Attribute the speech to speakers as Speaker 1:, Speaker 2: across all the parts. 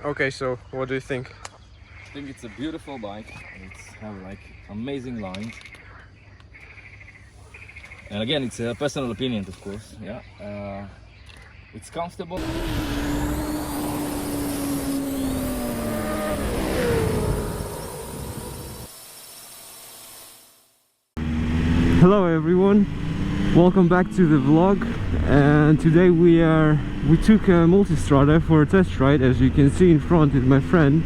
Speaker 1: Okay, so what do you think?
Speaker 2: I think it's a beautiful bike. It's have like amazing lines. And again, it's a personal opinion, of course. Yeah, it's comfortable.
Speaker 1: Hello everyone, welcome back to the vlog. And today we took a Multistrada for a test ride. As you can see in front is my friend.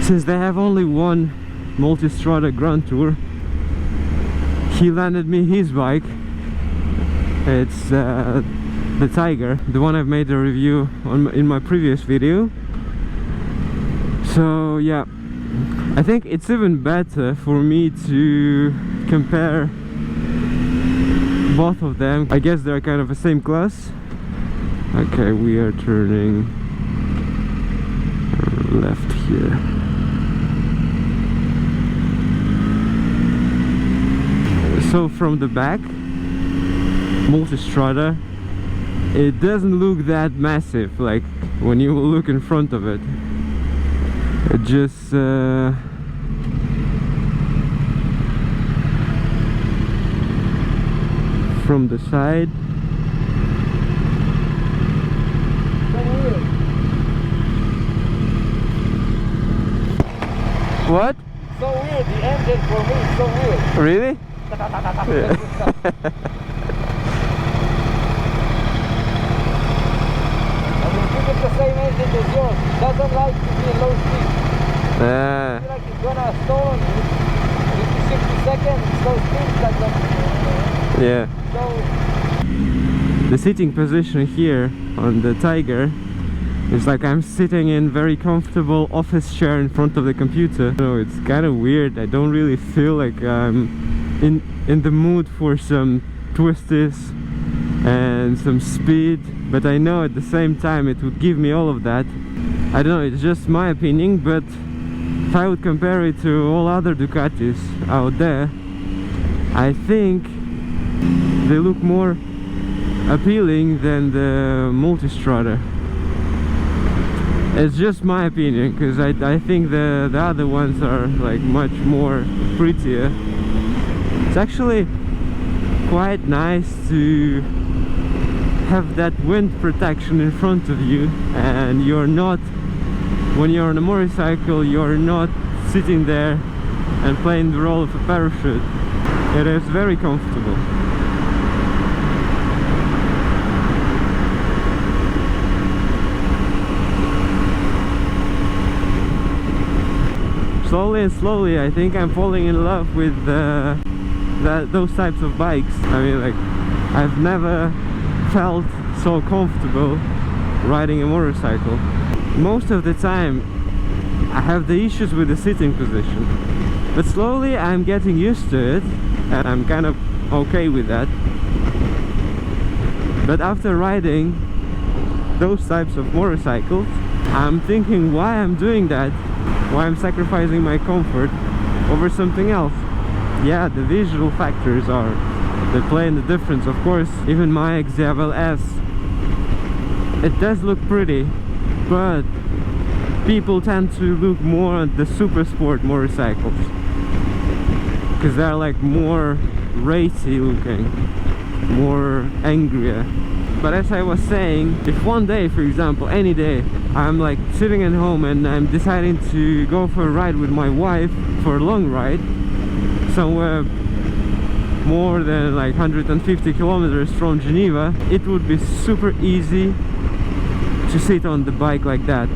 Speaker 1: Since they have only one Multistrada Grand Tour, he landed me his bike. It's the Tiger, the one I've made a review on in my previous video. So yeah, I think it's even better for me to compare both of them. I guess they're kind of the same class. Okay, we are turning left here. So from the back, Multistrada, it doesn't look that massive like when you look in front of it. It just from the side, what?
Speaker 2: So weird, the engine for me is so weird.
Speaker 1: Really? Yeah.
Speaker 2: It's the same engine as yours. It doesn't like to be in low speed. I feel like it's gonna stall on you. 50-60 seconds, it's low speed, it's like that.
Speaker 1: Yeah.
Speaker 2: So
Speaker 1: the sitting position here on the Tiger is like I'm sitting in very comfortable office chair in front of the computer. So it's kind of weird. I don't really feel like I'm in the mood for some twisties and some speed, but I know at the same time it would give me all of that. I don't know, it's just my opinion, but if I would compare it to all other Ducatis out there, I think they look more appealing than the Multistrada. It's just my opinion, because I think the other ones are like much more prettier. It's actually quite nice to have that wind protection in front of you, and you're not, when you're on a motorcycle, you're not sitting there and playing the role of a parachute. It is very comfortable. Slowly and slowly, I think I'm falling in love with those types of bikes. I mean, like, I've never felt so comfortable riding a motorcycle. Most of the time I have the issues with the sitting position, but slowly I'm getting used to it and I'm kind of okay with that. But after riding those types of motorcycles, I'm thinking why I'm doing that, why I'm sacrificing my comfort over something else. Yeah, the visual factors they play in the difference. Of course, even my XDevel S, it does look pretty, but people tend to look more at the super sport motorcycles because they're like more racy looking, more angrier. But as I was saying, if one day, for example, any day, I'm like sitting at home and I'm deciding to go for a ride with my wife, for a long ride, somewhere more than like 150 kilometers from Geneva, it would be super easy to sit on the bike like that,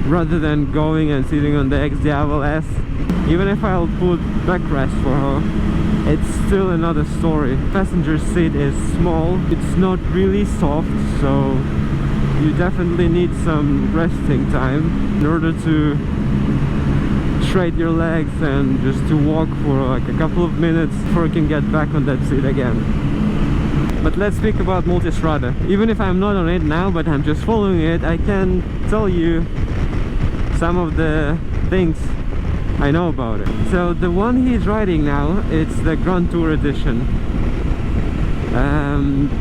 Speaker 1: rather than going and sitting on the XDevel S. Even if I'll put backrest for her, it's still another story. Passenger seat is small, it's not really soft, so you definitely need some resting time in order to straighten your legs and just to walk for like a couple of minutes before you can get back on that seat again. But let's speak about Multistrada. Even if I'm not on it now, but I'm just following it, I can tell you some of the things I know about it. So the one he's riding now, it's the Grand Tour edition.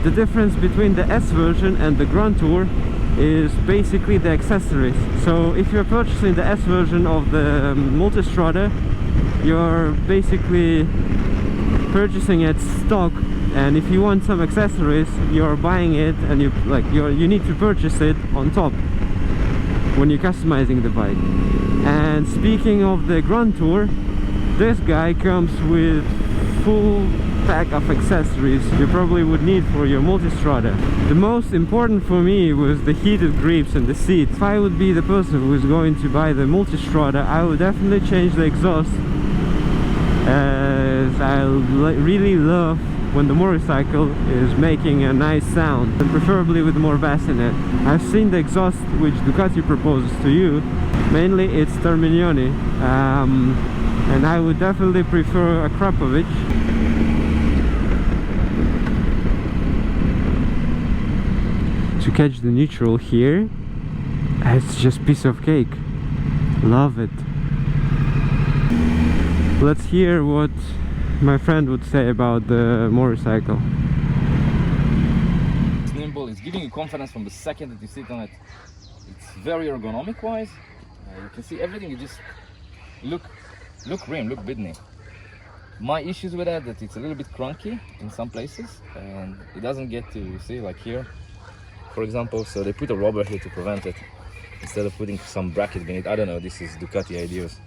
Speaker 1: The difference between the S version and the Grand Tour is basically the accessories. So if you're purchasing the S version of the Multistrada, you're basically purchasing it stock, and if you want some accessories, you're buying it, and you need to purchase it on top when you're customizing the bike. And speaking of the Grand Tour, this guy comes with full pack of accessories you probably would need for your Multistrada. The most important for me was the heated grips and the seat. If I would be the person who is going to buy the Multistrada, I would definitely change the exhaust, as I really love when the motorcycle is making a nice sound, and preferably with more bass in it. I've seen the exhaust which Ducati proposes to you. Mainly it's Terminioni, and I would definitely prefer a Krapovic. To catch the neutral here, it's just piece of cake. Love it. Let's hear what my friend would say about the motorcycle.
Speaker 2: It's nimble, it's giving you confidence from the second that you sit on it. It's very ergonomic wise. You can see everything. You just look rim, look bidney. My issues with that it's a little bit clunky in some places, and it doesn't get to, you see, like here, for example. So they put a rubber here to prevent it instead of putting some bracket beneath. I don't know, this is Ducati ideas.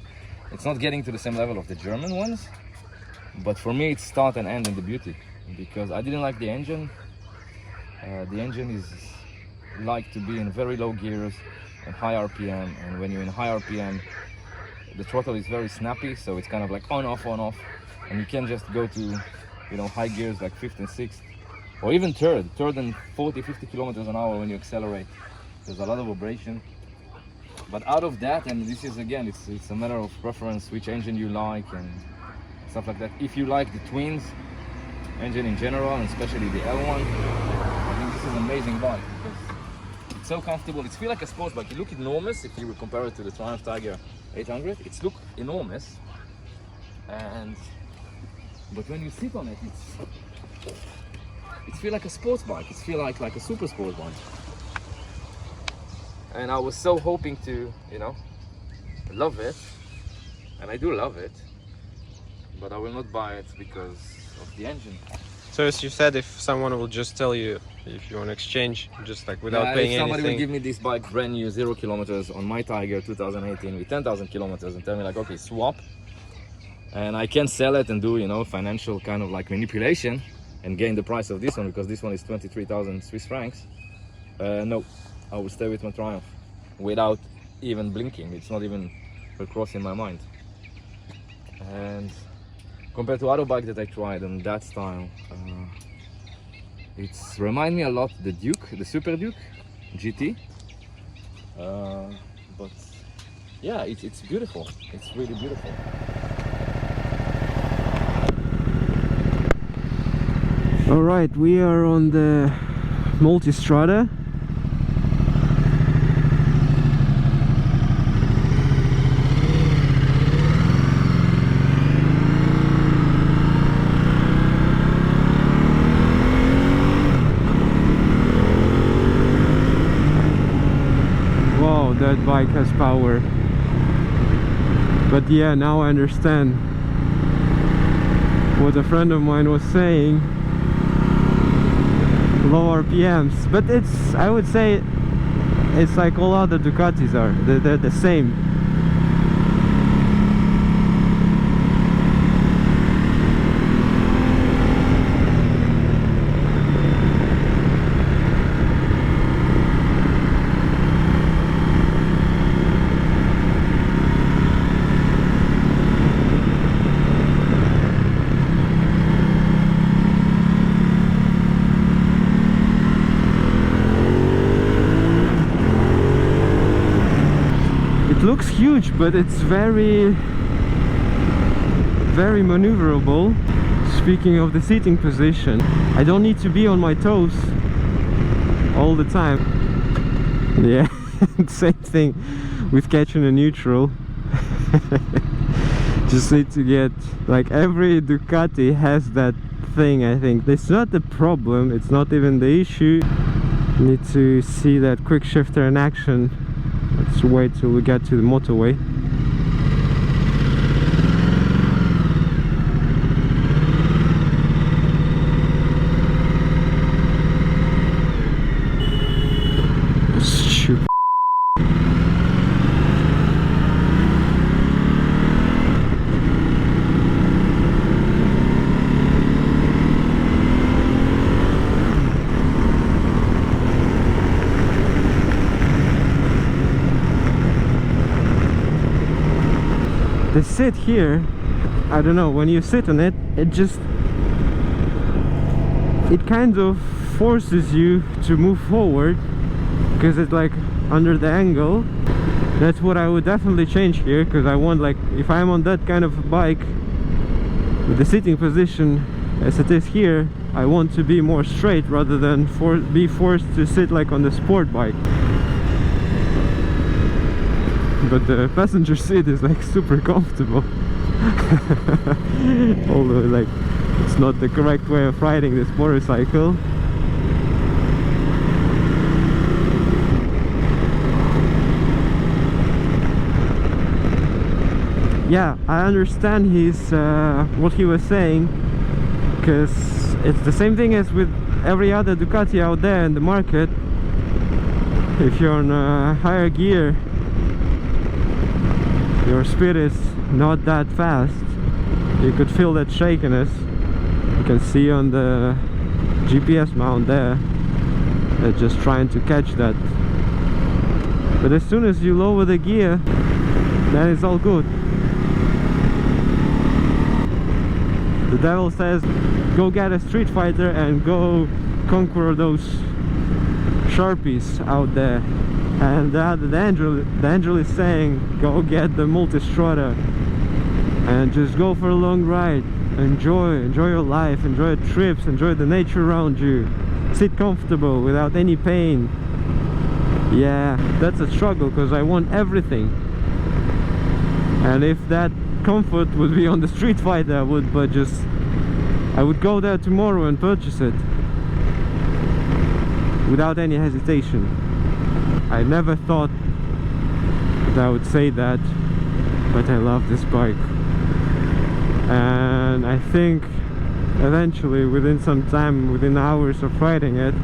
Speaker 2: It's not getting to the same level of the German ones, but for me it's start and end in the beauty, because I didn't like the engine. The engine is like to be in very low gears and high RPM, and when you're in high RPM, the throttle is very snappy, so it's kind of like on off, and you can't just go to, you know, high gears like 5th and 6th, or even third and 40-50 kilometers an hour when you accelerate. There's a lot of vibration. But out of that, and this is again, it's a matter of preference, which engine you like and stuff like that. If you like the twins engine in general, and especially the L1, I think this is an amazing bike, because it's so comfortable. It feels like a sports bike. You look enormous if you compare it to the Triumph Tiger 800. It's look enormous, but when you sit on it, it feels like a sports bike. It feels like a super sports bike. And I was so hoping to, you know, love it, and I do love it, but I will not buy it because of the engine.
Speaker 1: So as you said, if someone will just tell you if you want to exchange, just like without paying anything.
Speaker 2: If somebody will give me this bike brand new, 0 kilometers on my Tiger 2018 with 10,000 kilometers and tell me like, okay, swap, and I can sell it and do, you know, financial kind of like manipulation and gain the price of this one, because this one is 23,000 Swiss francs. No, I will stay with my Triumph without even blinking. It's not even crossing my mind. And compared to other bikes that I tried in that style, it's remind me a lot the Duke, the Super Duke GT. But yeah, it's beautiful. It's really beautiful.
Speaker 1: All right, we are on the Multistrada. That bike has power. But yeah, now I understand what a friend of mine was saying. Low RPMs, but it's, I would say it's like all other Ducatis are. They're the same. Looks huge, but it's very maneuverable. Speaking of the seating position, I don't need to be on my toes all the time. Yeah, same thing with catching a neutral. Just need to get, like, every Ducati has that thing. I think it's not the problem, it's not even the issue. Need to see that quick shifter in action. Let's wait till we get to the motorway. Stupid. The sit here, I don't know, when you sit on it, it kind of forces you to move forward because it's like under the angle. That's what I would definitely change here, because I want, like, if I'm on that kind of bike with the sitting position as it is here, I want to be more straight rather than be forced to sit like on the sport bike. But the passenger seat is like super comfortable. Although, like, it's not the correct way of riding this motorcycle. Yeah, I understand what he was saying, because it's the same thing as with every other Ducati out there in the market. If you're on a higher gear, your speed is not that fast. You could feel that shakiness. You can see on the GPS mount there, they're just trying to catch that. But as soon as you lower the gear, then it's all good. The devil says, go get a Street Fighter and go conquer those Sharpies out there. And the angel is saying, go get the Multistrada and just go for a long ride. Enjoy your life, enjoy trips, enjoy the nature around you. Sit comfortable without any pain. Yeah, that's a struggle, because I want everything. And if that comfort would be on the Street Fighter, I would go there tomorrow and purchase it without any hesitation. I never thought that I would say that, but I love this bike. And I think eventually, within some time, within hours of riding it,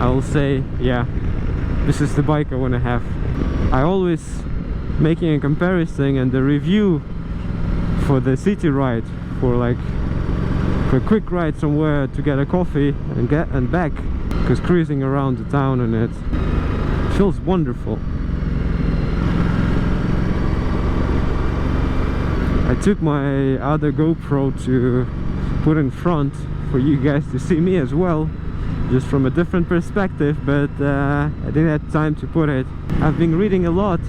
Speaker 1: I will say, yeah, this is the bike I want to have. I always making a comparison and the review for the city ride, for a quick ride somewhere to get a coffee and back, because cruising around the town and it feels wonderful. I took my other GoPro to put in front for you guys to see me as well, just from a different perspective, but I didn't have time to put it. I've been reading a lot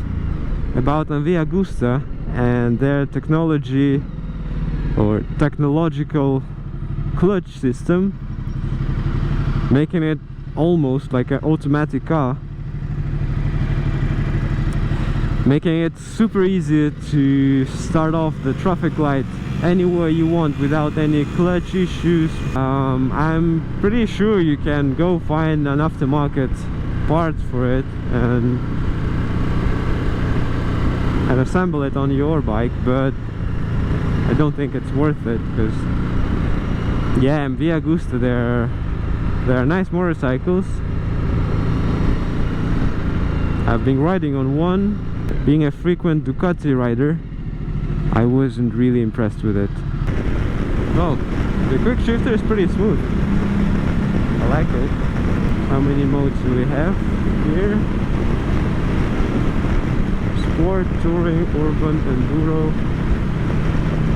Speaker 1: about Via Gusta and their technology or technological clutch system, making it almost like an automatic car, making it super easy to start off the traffic light anywhere you want without any clutch issues. I'm pretty sure you can go find an aftermarket part for it and assemble it on your bike, but I don't think it's worth it, because yeah, in Via Gusta they're nice motorcycles. I've been riding on one. Being a frequent Ducati rider, I wasn't really impressed with it. Well, the quick shifter is pretty smooth. I like it. How many modes do we have here? Sport, touring, urban, enduro.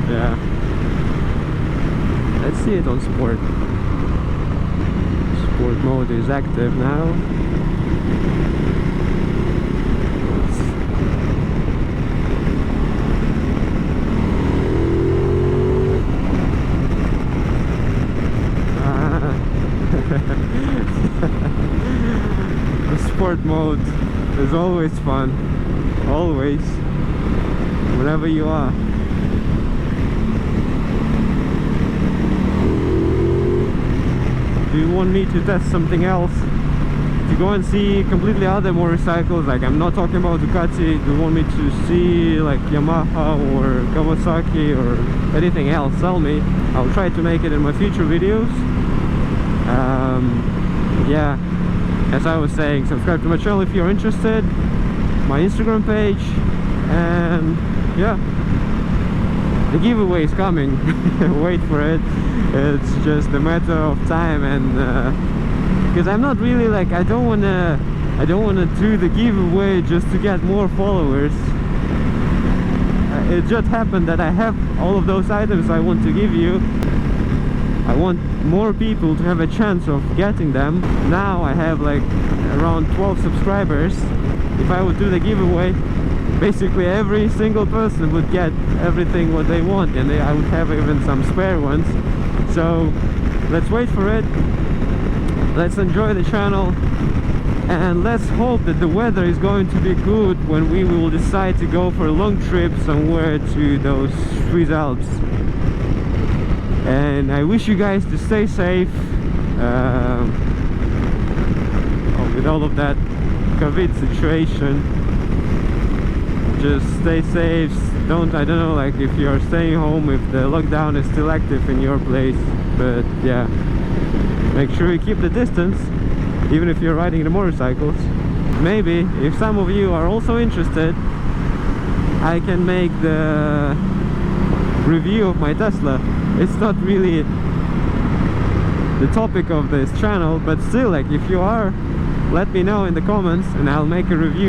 Speaker 1: Yeah. Let's see it on sport. Sport mode is active now. The sport mode is always fun. Always. Wherever you are. Do you want me to test something else? To go and see completely other motorcycles? Like, I'm not talking about Ducati. Do you want me to see like Yamaha or Kawasaki or anything else? Tell me. I'll try to make it in my future videos. Yeah, as I was saying, subscribe to my channel if you're interested, my Instagram page, and yeah, the giveaway is coming. Wait for it. It's just a matter of time, and because I'm not really like, I don't wanna do the giveaway just to get more followers. It just happened that I have all of those items I want to give you. I want more people to have a chance of getting them. Now I have like around 12 subscribers. If I would do the giveaway, basically every single person would get everything what they want, and I would have even some spare ones. So let's wait for it. Let's enjoy the channel, and let's hope that the weather is going to be good when we will decide to go for a long trip somewhere to those Swiss Alps. And I wish you guys to stay safe with all of that COVID situation. Just stay safe. I don't know, like if you're staying home, if the lockdown is still active in your place, but yeah, make sure you keep the distance, even if you're riding the motorcycles. Maybe if some of you are also interested, I can make the review of my Tesla. It's not really the topic of this channel, but still, like if you are, let me know in the comments and I'll make a review.